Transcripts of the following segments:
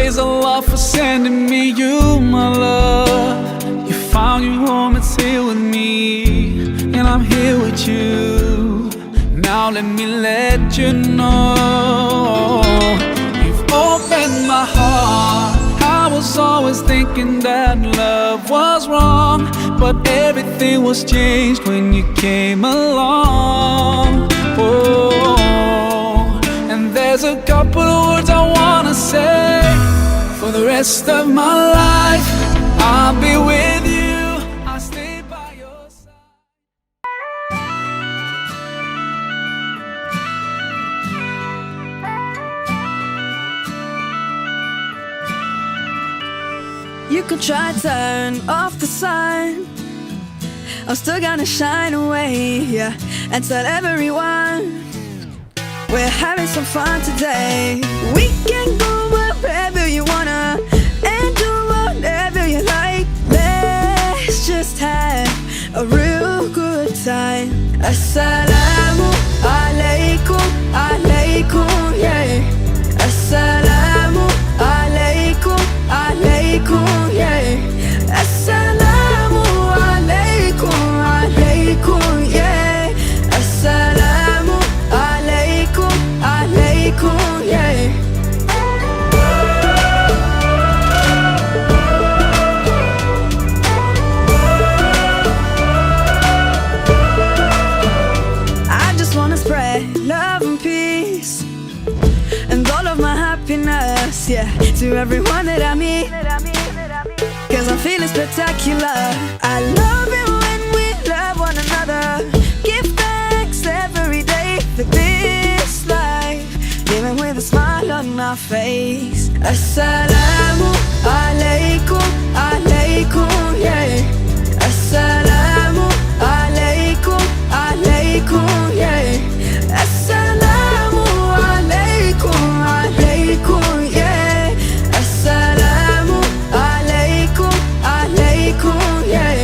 praise Allah for sending me you, my love. You found your home, it's here with me, and I'm here with you. Now let me let you know, you've opened my heart. I was always thinking that love was wrong, but everything was changed when you came along. Oh, and there's a couple of words I wanna say. For the rest of my life, I'll be with you, I'll stay by your side. You can try to turn off the sun, I'm still gonna shine away, yeah, and tell everyone we're having some fun today. We can go wherever you wanna and do whatever you like. Let's just have a real good time. Assalamu alaikum, alaikum, yeah. Assalamu alaikum, alaikum, yeah. Assalamu alaikum, alaikum, yeah. Assalamu alaikum, alaikum, yeah. I just wanna spread love and peace and all of my happiness, yeah, to everyone that I meet, 'cause I'm feeling spectacular. I love it when we love one another. Give thanks every day for this life, living with a smile on our face. Assalamu alaikum, alaikum, yeah. Assalamu alaikum, alaikum, yeah. Assalamu alaikum, alaikum, yeah. Assalamu alaikum, alaikum, yeah.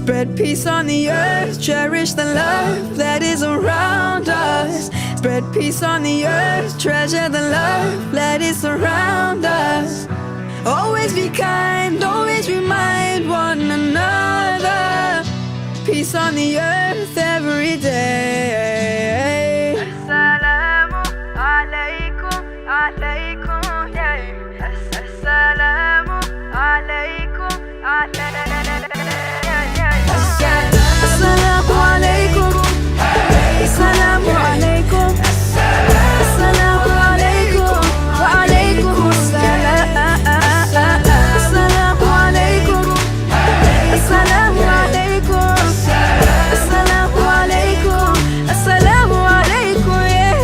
Spread peace on the earth, cherish the love that is around us. Spread peace on the earth, treasure the love that is around us. Always be kind, always remind one another. Peace on the earth every day. Assalamu alaikum, alaikum, yeah. Assalamu alaikum, alaikum. Assalamu alaikum, assalamu alaikum, assalamu alaikum, wa alaikum assalam. Assalamu alaikum, assalamu alaikum, assalamu alaikum, assalamu alaikum, yeah.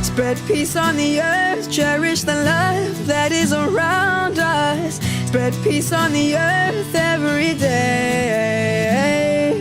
Spread peace on the earth, cherish the love that is around us. Spread peace on the earth every day.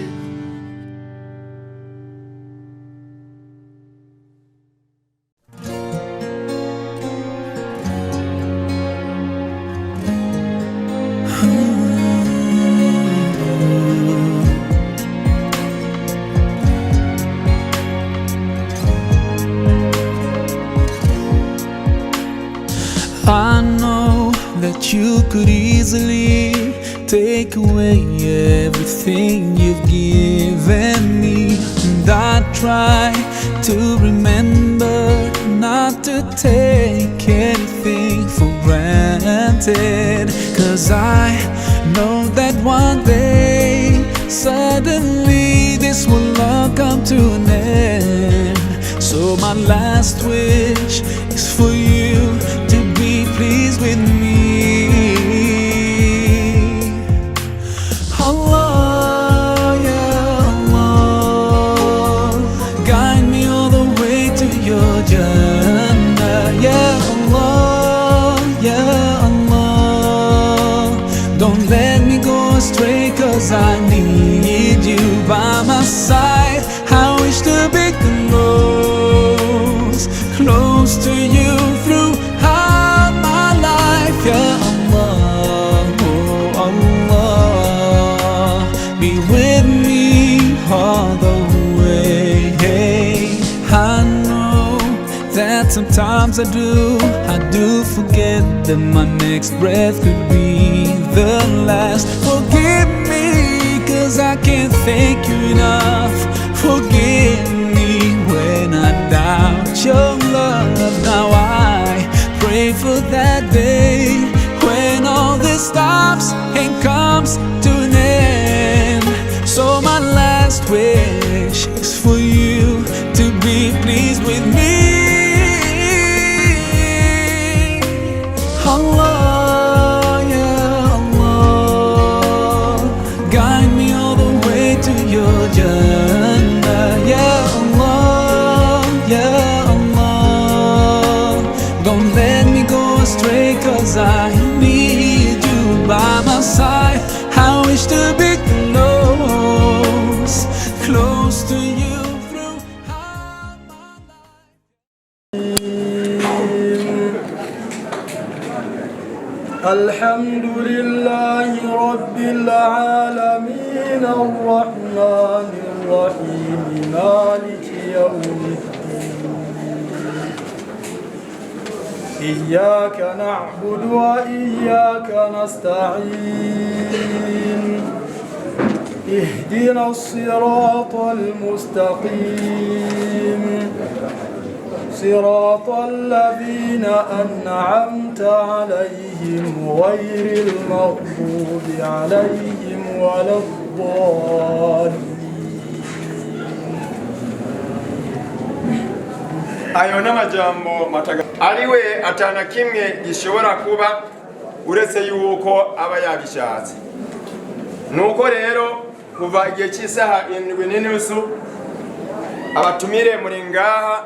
I know that you could easily take away everything you've given me, and I try to remember not to take anything for granted, 'cause I know that one day suddenly this will all come to an end. So my last wish is for you to be pleased with me. Allah, ya Allah, guide me all the way to your Jannah, yeah. side. I wish to be close to you throughout my life. Ya Allah, oh Allah, be with me all the way. I know that sometimes I do forget that my next breath could be the last. Forgive me, 'cause I can't thank you enough. Forgive me when I doubt your love. Now I pray for that day when all this stops and comes to an end. So my last wish is for you to be pleased with me. Allah, yeah, Allah, guide me all the way to your Jannah. Yeah, Allah, yeah, Allah, don't let me go astray, 'cause I need you by my side. I wish to be close to you throughout my life. Alhamdulillahi Rabbil Alamin, Ar-Rahmanir Rahim, Maliki Yawmiddin. Iyyaka na'budu wa iyyaka nasta'in. اهدنا الصراط المستقيم صراط الذين أنعمت عليهم غير المغضوب عليهم ولا الضالين. ayo n'amajambo ariwe atana kimwe gishobora kuba uretse yuko aba yabishatse. Nuko rero kuva igihe cy'isaha 7:30 abatumire muri ngaha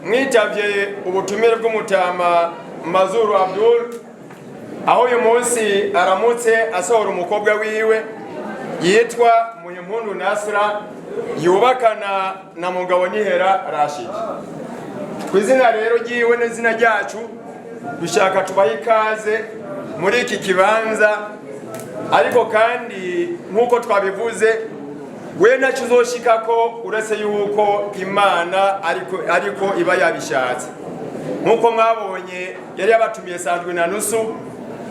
mwitavye ubutumire bw'umutama Mazuru Abdul, aho uyu munsi aramutse asohora umukobwa wiwe yitwa Muyinga NASRA, yubakana na mugabo Nihera Rashid. Kwizina rero giwe n'izina ryacu dushaka tubahe ikaze muri iki kibanza, ariko kandi nkuko twabivuze we nacyo uzoshikako uretse yuko Imana ariko iba yabishatse. Nkuko mwabonye yari yabatumiye 7:30,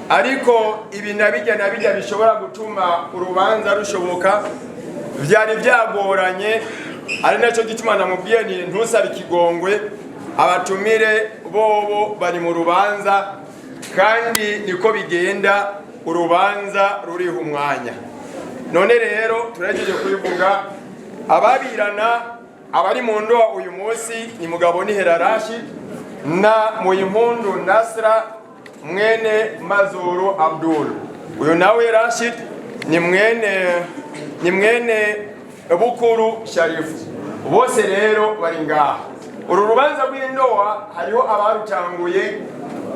ariko ibi nabijya bishobora gutuma urubanza rushoboka byari byagoranye, ari nacyo gituma namubwiye ni ntusabe ikigongwe, abatumire bobo bari mu rubanza kandi niko bigenda, urubanza ruriho umwanya. None rero turageje kubivuga, ababirana abari mu ndoa uyu munsi ni mugabo Nihera Rashid na Muyinga NASRA mwene Mazuru Abdul. Uyu nawe Rashid ni mwene Bukuru Sharifu. Bose rero bari ngaha. Uru rubanza rw'indoa hariho abarutanguye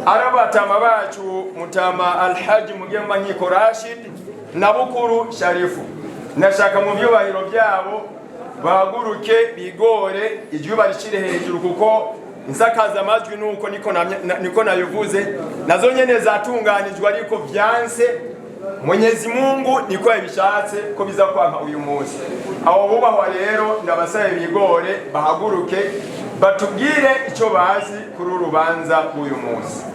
arabatama bacu mutama Alhaji Mugema Nkiko Rashid na Bukuru Sharifu. Nashaka mu byubahiro byabo bahaguruke bigore ijwi barishire hejuru, kuko insakaza amajwi nuko niko nabivuze nazo nyene zatunganijwe, ariko byanse Mwenyezi Mungu niko yabishatse ko biza kwanka uyu munsi. Abo bubahwa rero ndabasaye bigore bahaguruke batubwire icyo bazi kuri urubanza uyu munsi.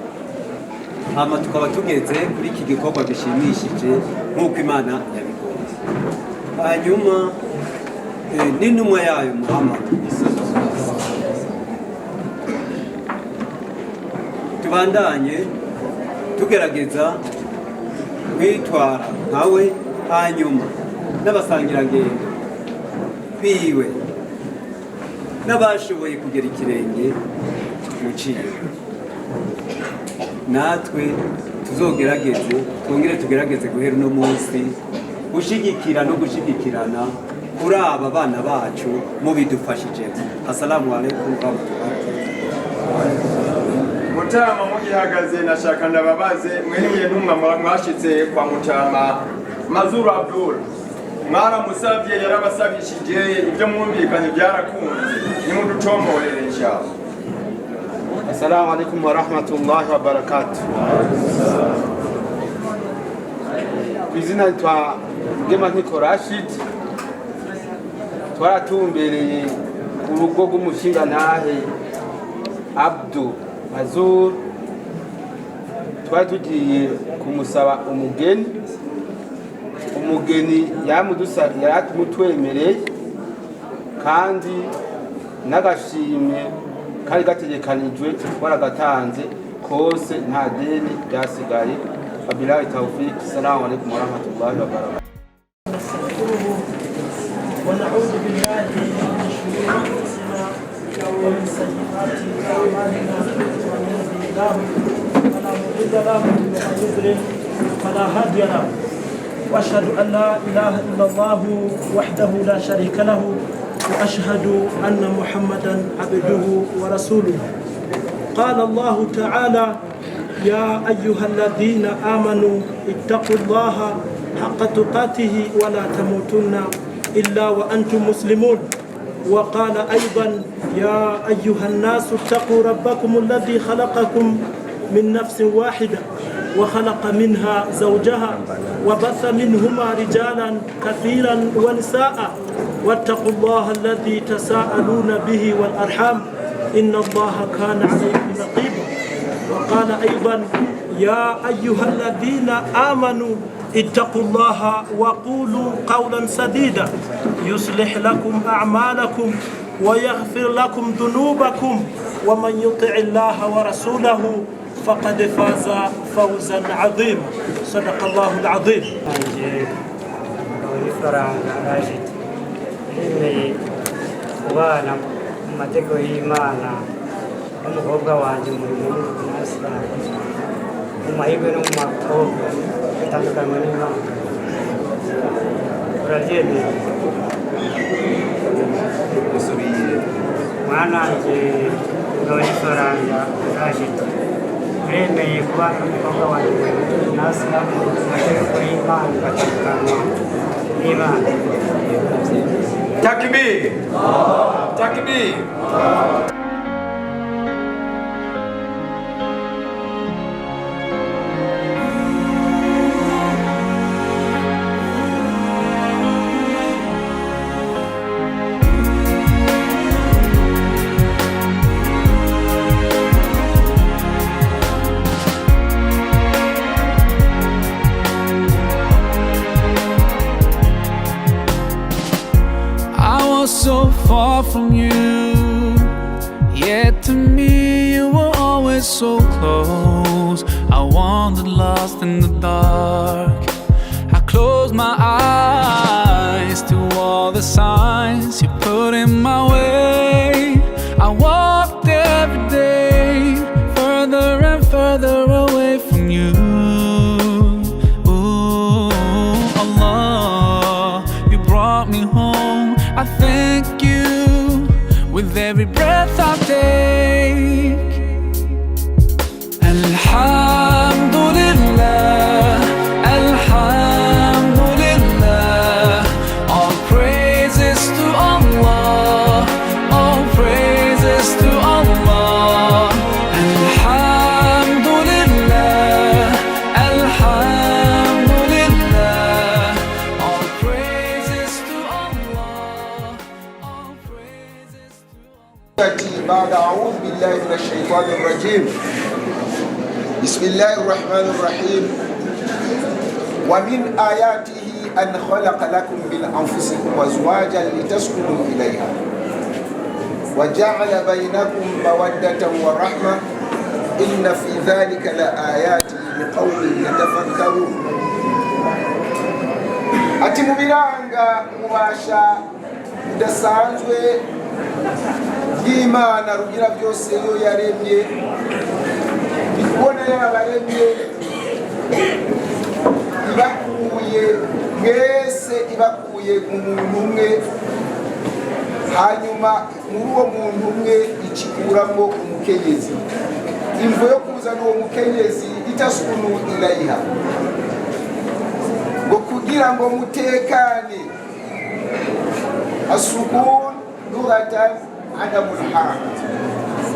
Hama tukaba tugeze kuri iki gikorwa gishimishije nk'uko Imana yabikunze. Hanyuma n'intumwa yayo Muhammad tubandanye tugerageza kwitwara nkawe, hanyuma n'abasangirangendo biwe n'abashoboye kugera ikirenge mu ciwe, natwe tuzogerageze twongere tugerageze guhera uno munsi gushigikira no gushigikirana kuri aba bana bacu mubidufashije. Assalamu alaikum wa rahmatullahi. Mutama mugihagaze nashaka ndababaze mwene ntumwa mwashitse kwa mutama Mazuru Abdul, mwaramusavye yarabasabishije ibyo mwumvikanye byarakunze nimudutomborere inshallah. Assalamu alaikum wa rahmatullahi wa barakatuh. Kwizina twa Nkuko Rashid twaratumbereye ku rugo rw'umushingantahe Abdu Mazur, twari tugiye kumusaba umugeni yaratwemereye kandi n'agashimwe kari gategekanijwe waragatanze kose nta deni ryasigaye. Wabillahi tawfik. Assalamu alaikum warahmatullahi wabarakatuh. ونعوذ بالله من شرور انفسنا ومن سيئات اعمالنا من يهده الله فلا مضل له ومن يضلل فلا هادي له واشهد ان لا اله الا الله وحده لا شريك له واشهد ان محمدا عبده ورسوله. قال الله تعالى يا ايها الذين امنوا اتقوا الله حق تقاته ولا تموتن إلا وأنتم مسلمون. وقال أيضا يا أيها الناس اتقوا ربكم الذي خلقكم من نفس واحدة وخلق منها زوجها وبث منهما رجالا كثيرا ونساء واتقوا الله الذي تساءلون به والأرحام إن الله كان عليكم رقيبا. وقال أيضا يا أيها الذين آمنوا اتقوا الله وقولوا قولا سديدا يصلح لكم أعمالكم ويغفر لكم ذنوبكم ومن يطع الله ورسوله فقد فاز فوزا عظيما. صدق الله العظيم. kubana mu mategeko y'Imana n'umukobwa wanjye muri NASRA mu mahirwe no mu makobwa bitandukanye n'Imana. Urabyemeye? Mwananje n'ifaranga urashita uremeye kubana n'umukobwa wanjye muri NASRA mu mategeko y'Imana batandukanye n'Imana. Takbir! Takbir! So far from you, yet to me you were always so close. I wandered lost in the dark. I closed my eyes to all the signs you put in my way. I walked every day further and further away from you. Ooh, Allah, you brought me home. I thank you with every breath I take. Alhamdulillah, Alhamdulillah. All praises to Allah, all praises to Allah. Alhamdulillah, Alhamdulillah. All praises to Allah. بعد أعوذ بالله من الشيطان الرجيم. بسم الله الرحمن الرحيم. ومن آياته أن خلق لكم من أنفسكم أزواجا لتسكنوا إليها وجعل بينكم مودة ورحمة إن في ذلك لآيات لقوم يتفكرون. ati mu biranga ubasha udasanzwe bw'Imana rugira byose yo yaremye, ikubona yabaremye ibakuye mwese, ibakuye mu muntu umwe, hanyuma muri uwo muntu umwe ikikuramo umukenyezi. Imvo yo kuzana uwo mukenyezi itasukunu ilayiha ngo kugira ngo mutekane asukun lughatan adamul haraka,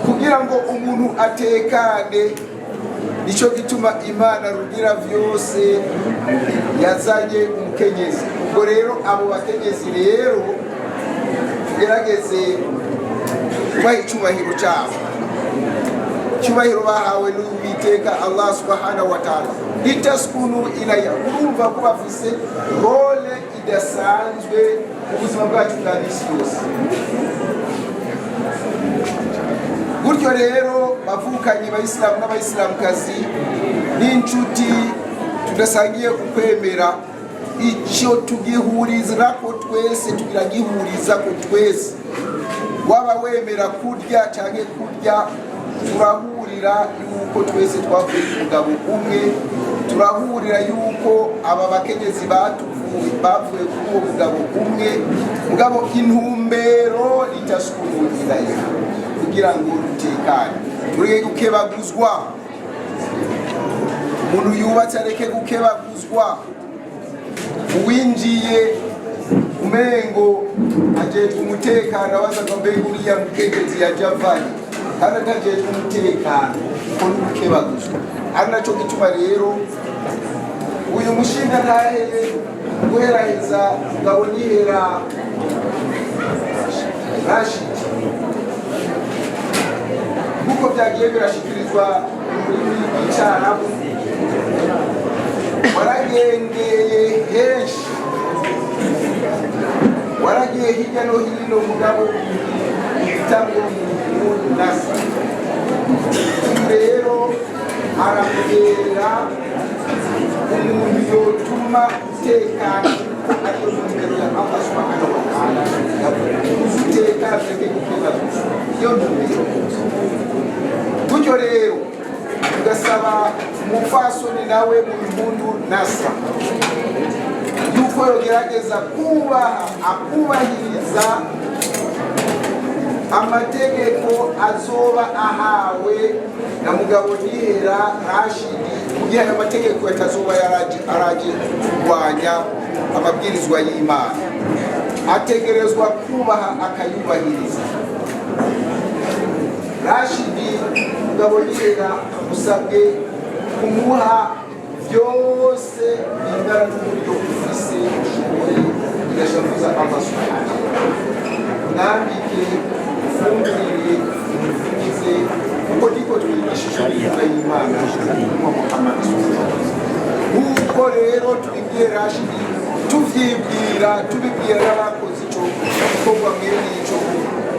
kugira ngo umuntu atekane. Nico gituma Imana rugira vyose yazanye umukenyezi. Ubwo rero abo bakenyezi rero tugerageze kubaha icubahiro cyabo, icubahiro bahawe n'Uwiteka Allah subhanahu wa ta'ala. Litaskunu ilayya, urumva ko bafise role idasanzwe mu buzima bwacu bwa misi yose. Gutyo rero bavukanye Abayisilamu n'Abayisilamukazi n'inshuti tudasangiye ukwemera, icyo tugihuriza ko twese, tugihuriza ko twese, waba wemera kurya cyangwa kurya, turahurira yuko twese twavuye umugabo umwe, turahurira yuko aba bakenyezi bavuye kuri uwo mugabo umwe, mugabo intumbero litasukunira kugira ngo rutekane, tureke gukebaguzwa. Umuntu yubatse areke gukebaguzwa, uwinjiye umengo ajejwe umutekano, abazaga mbega uriya mukenyezi yajavanye kandi atajejwe umutekano, ko n'ukebaguzwa. Ari naco gituma rero uyu mushingantahe guheraheza ngabo nihera Rashid, nkuko byagiye birashikirizwa muri Icyarabu, waragendeye henshi, waragiye hirya no hino mugabo itango mu NASRA. Rero aramubera umuntu yotuma utekana, ko ariyo numero ya Allah subhanahu wa ta'ala, utekana reke gukebaguzwa, iyo numero. Gutyo rero tugasaba umupfasoni nawe mu impundu NASRA yuko yogerageza akubahiriza amategeko azoba ahawe na mugabo nihera Rashid, kugira ayo mategeko yatazoba araje kurwanya amabwirizwa y'Imana, ategerezwa kubaha akayubahiriza. Rashid mugabo nihera musabwe kumuha byose bingana n'uburyo ufise ushoboye, bigashavuza Allah subhanahu wa ta'ala. Nambike ufungurire umufungize, kuko niko twigishije y'Imana mu Muhammad sallallahu alaihi wasallam. Nuko rero tubibwira Rashid, tubibwira n'abakoze ico gikorwa mwene ico,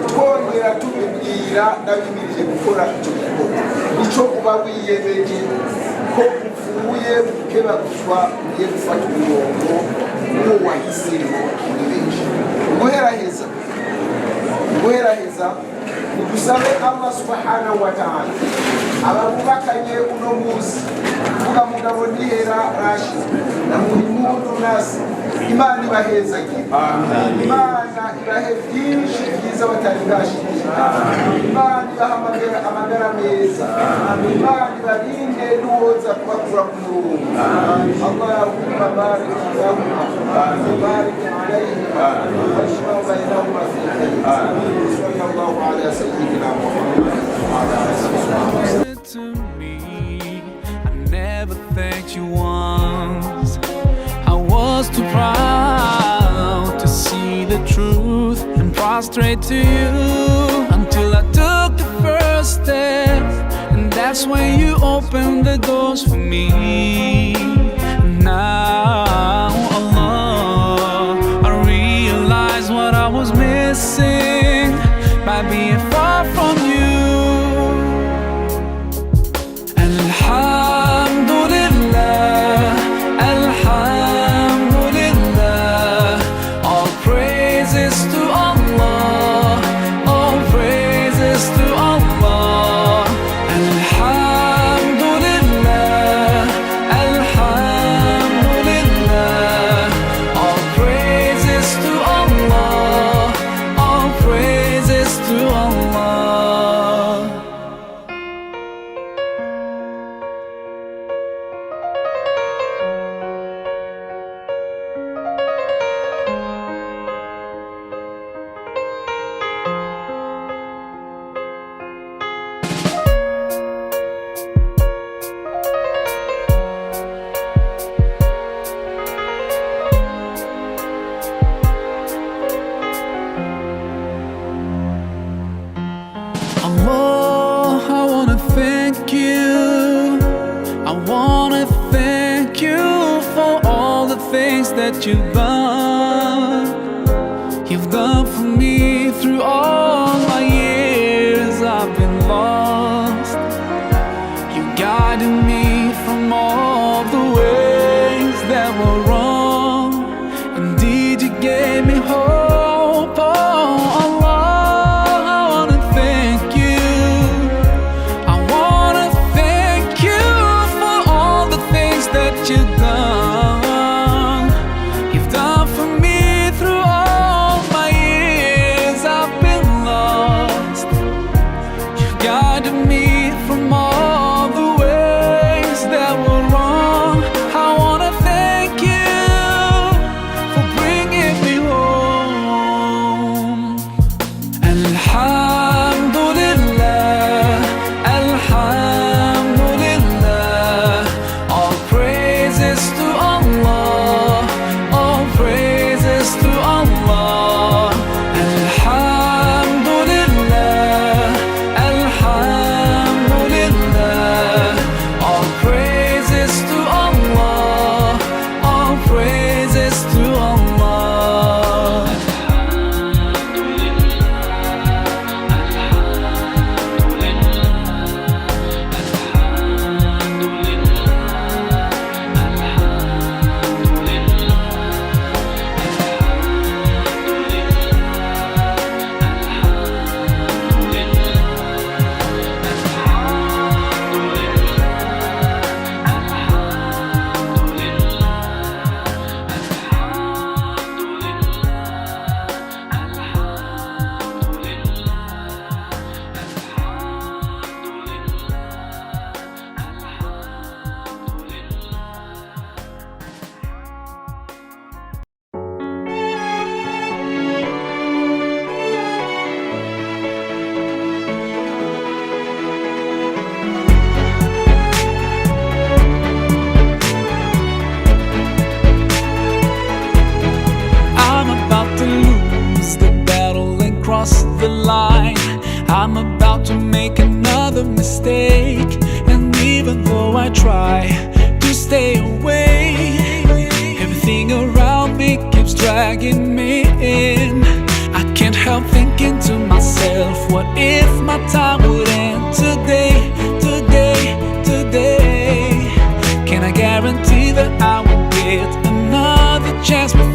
twongera tubibwira n'abimirije gukora ico gikorwa. Ico uba wiyemeje ko uvuye gukebaguzwa, ugiye gufata umurongo uwo wahisemo muri benshi. Guheraheza udusabe Allah subhanahu wa ta'ala ababubakanye uno munsi, kuvuga mugabo nihera Rashid na Muyinga nasi, Imana ibahezagire, Imana ibahe byinshi byiza batari bwashyikiye, Imana ibahamagara amagara meza, Imana ibarinde n'uwoza kubakura ku murongo. Allahumma barik lahum wa barik alayhim washfa bainahuma fi khayr. Sallallahu ala sayyidina Muhammad wa ala alihi wa sahbihi. I never thanked you once. I was too proud to see the truth and prostrate to you until I took the first step, and that's when you opened the doors for me. Now, Allah, I realize what I was missing by being far from you. All that you've done. You've done for me through all my years I've been lost. You guided me from all the ways that were wrong. Indeed, you gave me hope. Oh, Allah, I wanna thank you. I wanna thank you for all the things that you've done. You've done for me through all my years I've been lost. You've guided me from all the ways that were wrong. I wanna thank you for bringing me home. Alhamdulillah, Alhamdulillah. All praises to Allah, all praises to Allah. Alhamdulillah, Alhamdulillah. All praises to Allah, all praises to Allah. I'm about to lose the battle and cross the line. I'm about to make another mistake. And even though I try to stay away, everything around me keeps dragging me in. I can't help thinking to myself, what if my time would end today, today, today? Can I guarantee that I will get another chance before